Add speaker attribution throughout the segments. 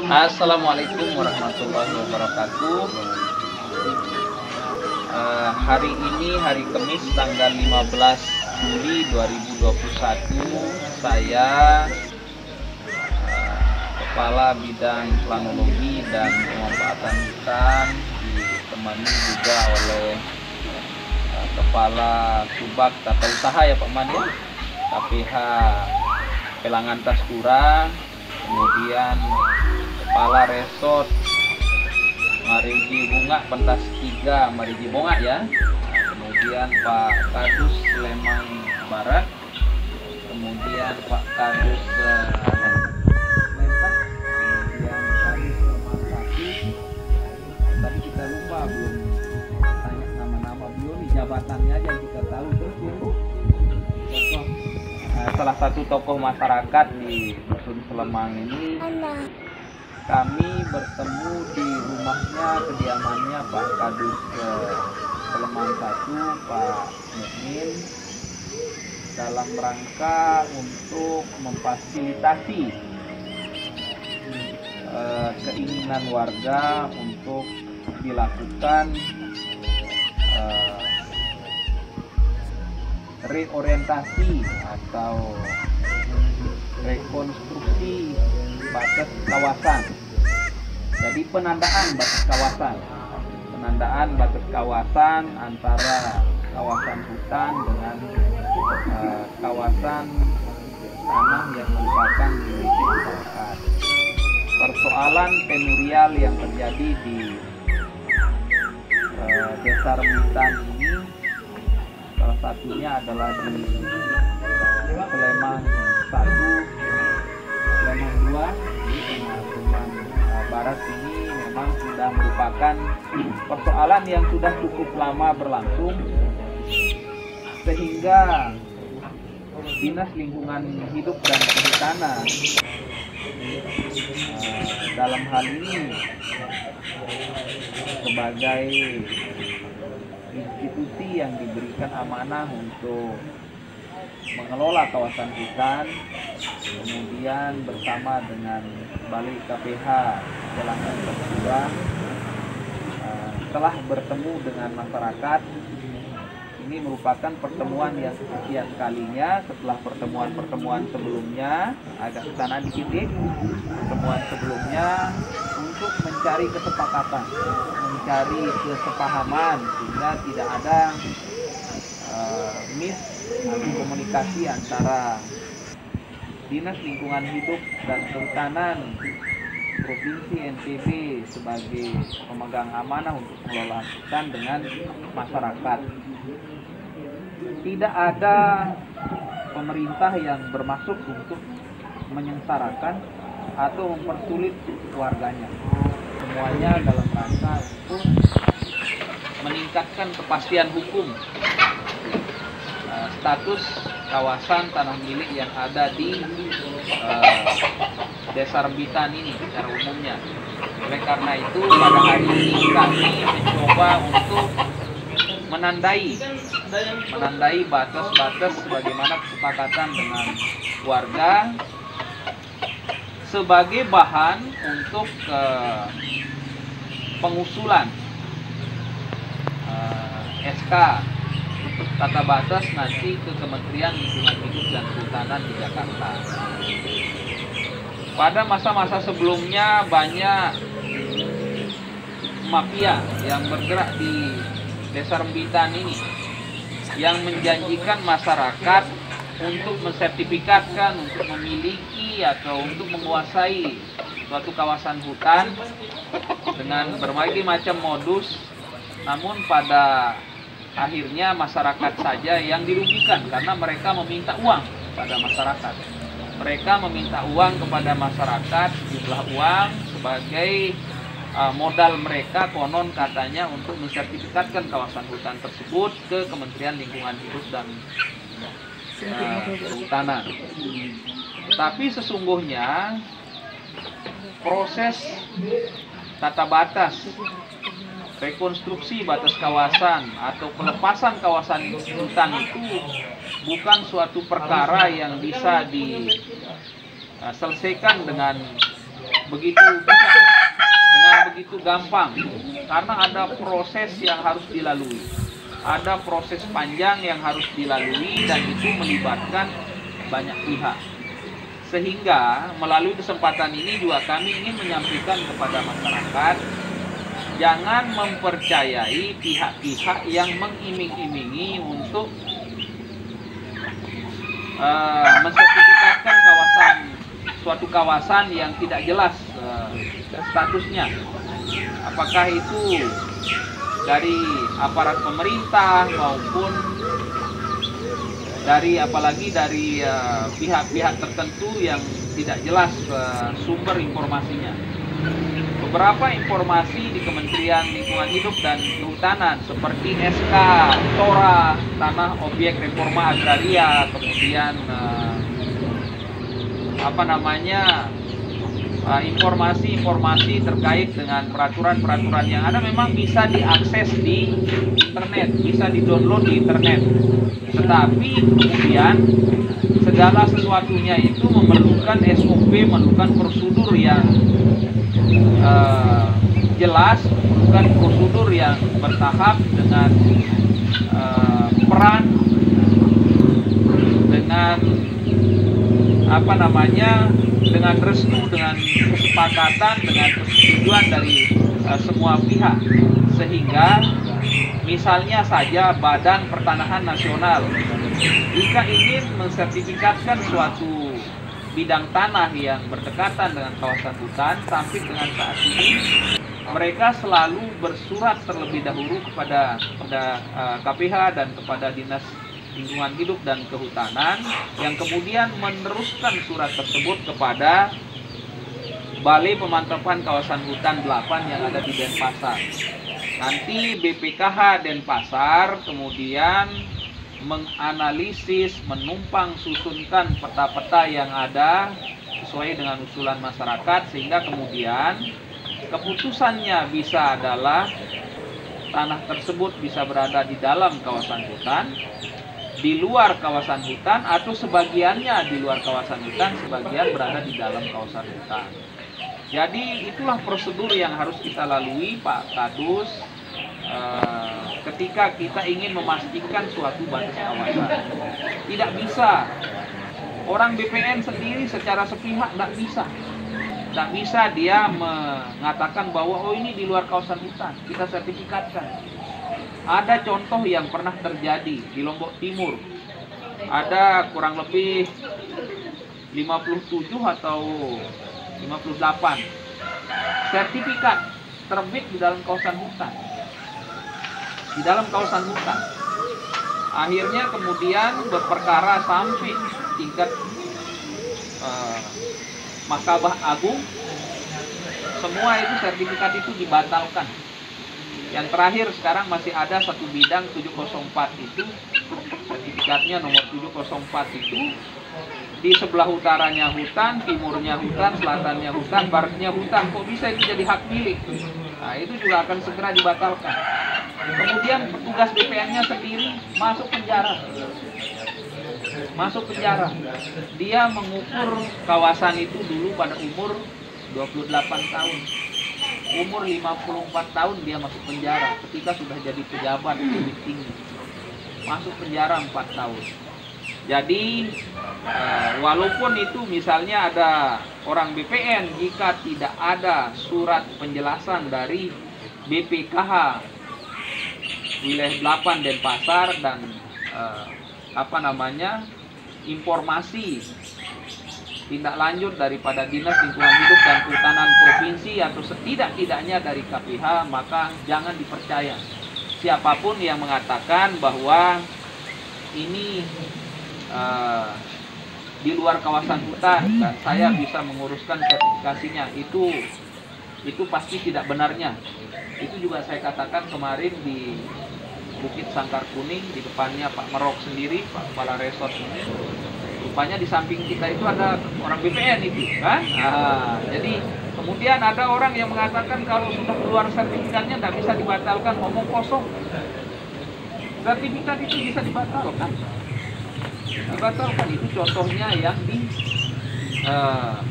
Speaker 1: Assalamualaikum warahmatullahi wabarakatuh. Hari ini hari Kamis tanggal 15 Juli 2021. Saya Kepala Bidang Planologi dan Pemanfaatan Hutan ditemani juga oleh Kepala Subak Tata Usaha ya Pak Man ya, KPH Pelangan Taskura, kemudian Kepala Resort Mariji Bunga Pentas 3 Mariji Bunga ya, kemudian Pak Kadus Sleman Barat, kemudian Pak Kadus Lentah, kemudian Kadus Lemasati. Tadi kita lupa belum tanya nama-nama beliau nih, jabatannya aja yang kita tahu. Terus ya Bu, salah satu tokoh masyarakat di Dusun Selemang ini, kami bertemu di rumahnya, kediamannya Pak Kadus Selemang 1, Pak Mukmin, dalam rangka untuk memfasilitasi keinginan warga untuk dilakukan reorientasi atau rekonstruksi batas kawasan. Jadi penandaan batas kawasan antara kawasan hutan dengan kawasan tanah yang merupakan milik masyarakat. Persoalan tenurial yang terjadi di Desa Rembitan ini salah satunya adalah di Sleman 1, Sleman 2, di Sleman Barat ini memang sudah merupakan persoalan yang sudah cukup lama berlangsung, sehingga Dinas Lingkungan Hidup dan Kehutanan dalam hal ini sebagai institusi yang diberikan amanah untuk mengelola kawasan hutan, kemudian bersama dengan Balai KPH Pelangan Taskura telah bertemu dengan masyarakat. Ini merupakan pertemuan yang sekian kalinya setelah pertemuan sebelumnya, agak kesana dikit, pertemuan sebelumnya untuk mencari kesepakatan, mencari kesepahaman sehingga tidak ada komunikasi antara Dinas Lingkungan Hidup dan Kehutanan Provinsi NTB sebagai pemegang amanah untuk pengelolaan hutan dengan masyarakat. Tidak ada pemerintah yang bermaksud untuk menyengsarakan atau mempersulit warganya. Semuanya dalam rangka untuk meningkatkan kepastian hukum status kawasan tanah milik yang ada di Desa Rembitan ini secara umumnya. Oleh karena itu pada hari ini kami mencoba untuk menandai batas-batas bagaimana kesepakatan dengan warga sebagai bahan untuk pengusulan SK untuk tata batas nanti ke Kementerian Lingkungan Hidup dan Kehutanan di Jakarta. Pada masa-masa sebelumnya banyak mafia yang bergerak di Desa Rembitan ini yang menjanjikan masyarakat untuk mensertifikatkan, untuk memiliki atau untuk menguasai suatu kawasan hutan dengan berbagai macam modus. Namun pada akhirnya masyarakat saja yang dirugikan karena mereka meminta uang pada masyarakat. Mereka meminta uang kepada masyarakat, sejumlah uang sebagai modal mereka, konon katanya untuk mensertifikatkan kawasan hutan tersebut ke Kementerian Lingkungan Hidup dan Kehutanan. Tapi sesungguhnya proses tata batas, rekonstruksi batas kawasan atau pelepasan kawasan hutan itu bukan suatu perkara yang bisa diselesaikan dengan begitu begitu gampang, karena ada proses yang harus dilalui. Ada proses panjang yang harus dilalui dan itu melibatkan banyak pihak. Sehingga melalui kesempatan ini juga kami ingin menyampaikan kepada masyarakat, jangan mempercayai pihak-pihak yang mengiming-imingi untuk mensertifikatkan suatu kawasan yang tidak jelas statusnya. Apakah itu dari aparat pemerintah maupun apalagi dari pihak-pihak tertentu yang tidak jelas sumber informasinya. Beberapa informasi di Kementerian Lingkungan Hidup dan Kehutanan seperti SK, TORA, Tanah Objek Reforma Agraria, kemudian informasi-informasi terkait dengan peraturan-peraturan yang ada memang bisa diakses di internet, bisa di-download di internet. Tetapi kemudian segala sesuatunya itu memerlukan SOP, memerlukan prosedur yang jelas, memerlukan prosedur yang bertahap dengan peran, dengan dengan restu, dengan kesepakatan, dengan persetujuan dari semua pihak. Sehingga misalnya saja Badan Pertanahan Nasional jika ingin mensertifikatkan suatu bidang tanah yang berdekatan dengan kawasan hutan, sampai dengan saat ini mereka selalu bersurat terlebih dahulu kepada KPH dan kepada Dinas Lingkungan Hidup dan Kehutanan, yang kemudian meneruskan surat tersebut kepada Balai Pemantapan Kawasan Hutan 8 yang ada di Denpasar. Nanti BPKH Denpasar kemudian menganalisis, menumpang susunkan peta-peta yang ada sesuai dengan usulan masyarakat, sehingga kemudian keputusannya bisa adalah tanah tersebut bisa berada di dalam kawasan hutan, di luar kawasan hutan, atau sebagiannya di luar kawasan hutan, sebagian berada di dalam kawasan hutan. Jadi itulah prosedur yang harus kita lalui, Pak Kadus, ketika kita ingin memastikan suatu batas kawasan. Tidak bisa orang BPN sendiri secara sepihak, tidak bisa dia mengatakan bahwa oh ini di luar kawasan hutan, kita sertifikatkan. Ada contoh yang pernah terjadi di Lombok Timur, ada kurang lebih 57 atau 58 sertifikat terbit di dalam kawasan hutan. Akhirnya kemudian berperkara sampai tingkat Mahkamah Agung, semua itu sertifikat itu dibatalkan. Yang terakhir sekarang masih ada satu bidang 704 itu, sertifikatnya nomor 704 itu, di sebelah utaranya hutan, timurnya hutan, selatannya hutan, baratnya hutan. Kok bisa itu jadi hak milik? Nah, itu juga akan segera dibatalkan. Kemudian petugas BPN-nya sendiri masuk penjara. Dia mengukur kawasan itu dulu pada umur 28 tahun. Umur 54 tahun dia masuk penjara ketika sudah jadi pejabat lebih tinggi. Masuk penjara 4 tahun. Jadi walaupun itu misalnya ada orang BPN, jika tidak ada surat penjelasan dari BPKH wilayah 8 Denpasar dan informasi tindak lanjut daripada Dinas Lingkungan Hidup dan Kehutanan Provinsi atau setidak-tidaknya dari KPH, maka jangan dipercaya siapapun yang mengatakan bahwa ini di luar kawasan hutan dan saya bisa menguruskan sertifikasinya. Itu pasti tidak benarnya. Itu juga saya katakan kemarin di Bukit Sangkar Kuning, di depannya Pak Merok sendiri, Pak Kepala Resort ini. Rupanya di samping kita itu ada orang BPN itu, kan? Nah, jadi kemudian ada orang yang mengatakan kalau sudah keluar sertifikatnya tidak bisa dibatalkan, ngomong kosong. Sertifikat itu bisa dibatalkan. Itu contohnya yang di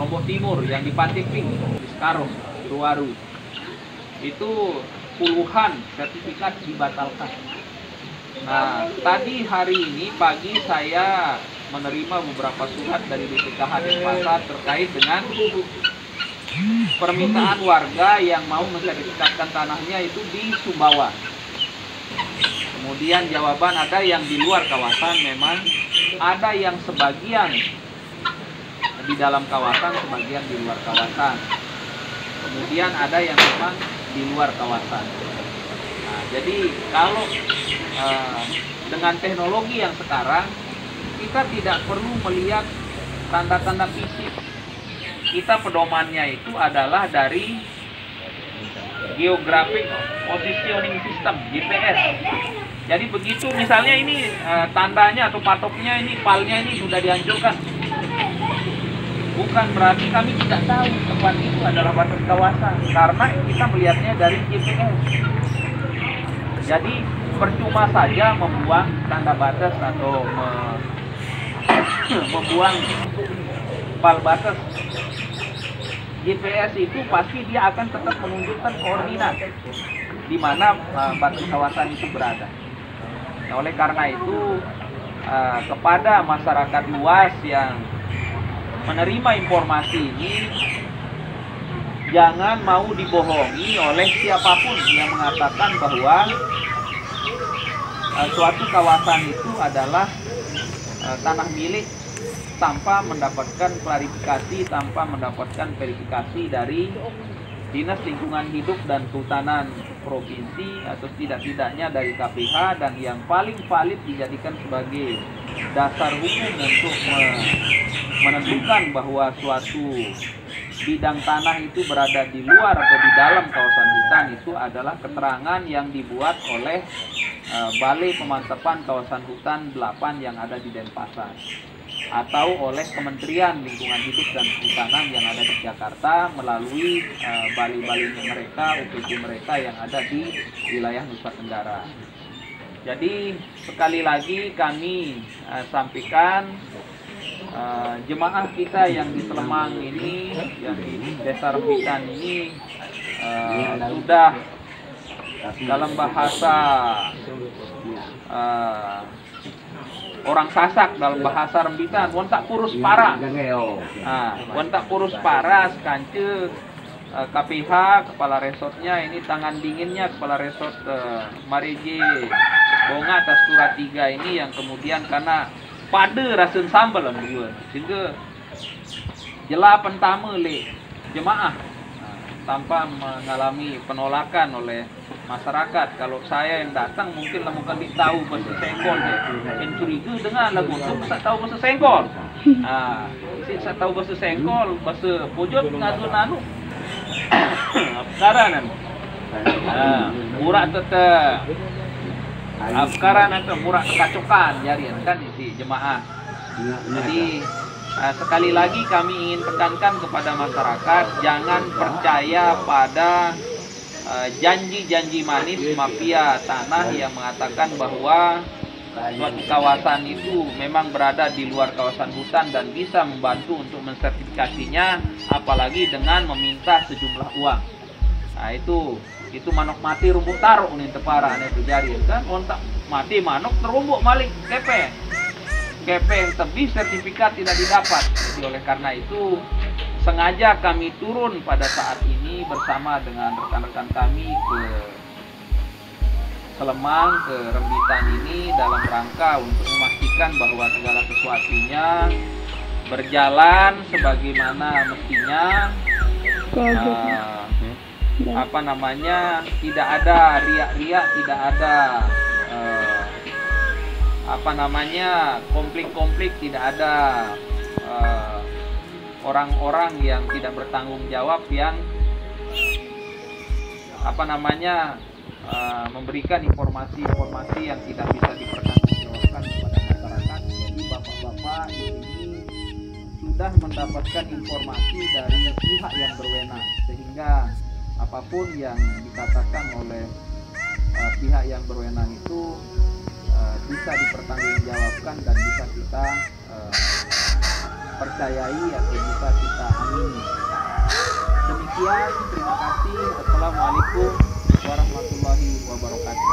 Speaker 1: Lombok Timur, yang di Pantikling, di Sekarong, di Ruwaru. itu puluhan sertifikat dibatalkan. Nah, tadi hari ini pagi saya menerima beberapa surat dari BPKH Denpasar terkait dengan permintaan warga yang mau mensertifikatkan tanahnya itu di Sumbawa. Kemudian jawaban ada yang di luar kawasan, memang ada yang sebagian di dalam kawasan, sebagian di luar kawasan. Kemudian ada yang memang di luar kawasan. Nah, jadi kalau dengan teknologi yang sekarang, kita tidak perlu melihat tanda-tanda fisik. Kita pedomannya itu adalah dari Geographic Positioning System, GPS. Jadi begitu misalnya ini tandanya atau patoknya ini, palnya ini sudah dihancurkan, bukan berarti kami tidak tahu tempat itu adalah batas kawasan, karena kita melihatnya dari GPS. Jadi percuma saja membuang tanda batas atau membuang pal batas. GPS itu pasti dia akan tetap menunjukkan koordinat di mana batas kawasan itu berada. Nah, oleh karena itu kepada masyarakat luas yang menerima informasi ini, jangan mau dibohongi oleh siapapun yang mengatakan bahwa suatu kawasan itu adalah tanah milik tanpa mendapatkan klarifikasi, tanpa mendapatkan verifikasi dari Dinas Lingkungan Hidup dan Kehutanan Provinsi atau tidak-tidaknya dari KPH, dan yang paling valid dijadikan sebagai dasar hukum untuk menentukan bahwa suatu bidang tanah itu berada di luar atau di dalam kawasan hutan itu adalah keterangan yang dibuat oleh Balai Pemantapan Kawasan Hutan 8 yang ada di Denpasar, atau oleh Kementerian Lingkungan Hidup dan Kehutanan yang ada di Jakarta melalui balai-balainya mereka, UPT mereka yang ada di wilayah Nusa Tenggara. Jadi sekali lagi kami sampaikan, jemaah kita yang di Selemang ini, yang di Desa Rembitan ini sudah dalam bahasa orang Sasak, dalam bahasa Rembitan, wontak kurus parah. Wontak kurus parah, sekance KPH, kepala resortnya ini tangan dinginnya kepala resort Mareje Bonga atas Surat 3 ini, yang kemudian karena pada rasun sambal lah berdua, sehingga jelas pentama le jemaah tanpa mengalami penolakan oleh masyarakat. Kalau saya yang datang mungkin lah bukan tahu bahasa Senggol deh, yang curiga dengan lagu tu saya tahu bahasa Senggol. Saya tahu bahasa Senggol, bahasa pojok ngadu nanu. Sekarang murah tetap. Sekarang nanti murah kacokan jarian kan isi jemaah. Jadi sekali lagi kami ingin tekankan kepada masyarakat, jangan percaya pada janji-janji manis mafia tanah yang mengatakan bahwa suatu kawasan itu memang berada di luar kawasan hutan dan bisa membantu untuk mensertifikasinya, apalagi dengan meminta sejumlah uang. Nah itu manuk mati rumput taruh nih teparan itu jadi kan, ontak mati manuk terumbuk malik kepeng yang tebih sertifikat tidak didapat. Jadi oleh karena itu sengaja kami turun pada saat ini bersama dengan rekan-rekan kami ke Selemang, ke Rembitan ini dalam rangka untuk memastikan bahwa segala sesuatunya berjalan sebagaimana mestinya. Tidak ada riak-riak, tidak ada konflik-konflik, tidak ada orang-orang yang tidak bertanggung jawab yang memberikan informasi-informasi yang tidak bisa dipertanggungjawabkan kepada masyarakat. Jadi bapak-bapak di sini sudah mendapatkan informasi dari pihak yang berwenang, sehingga apapun yang dikatakan oleh pihak yang berwenang itu bisa dipertanggungjawabkan dan bisa kita percayai atau bisa kita amini. Demikian, terima kasih. Assalamualaikum wabarakatuh.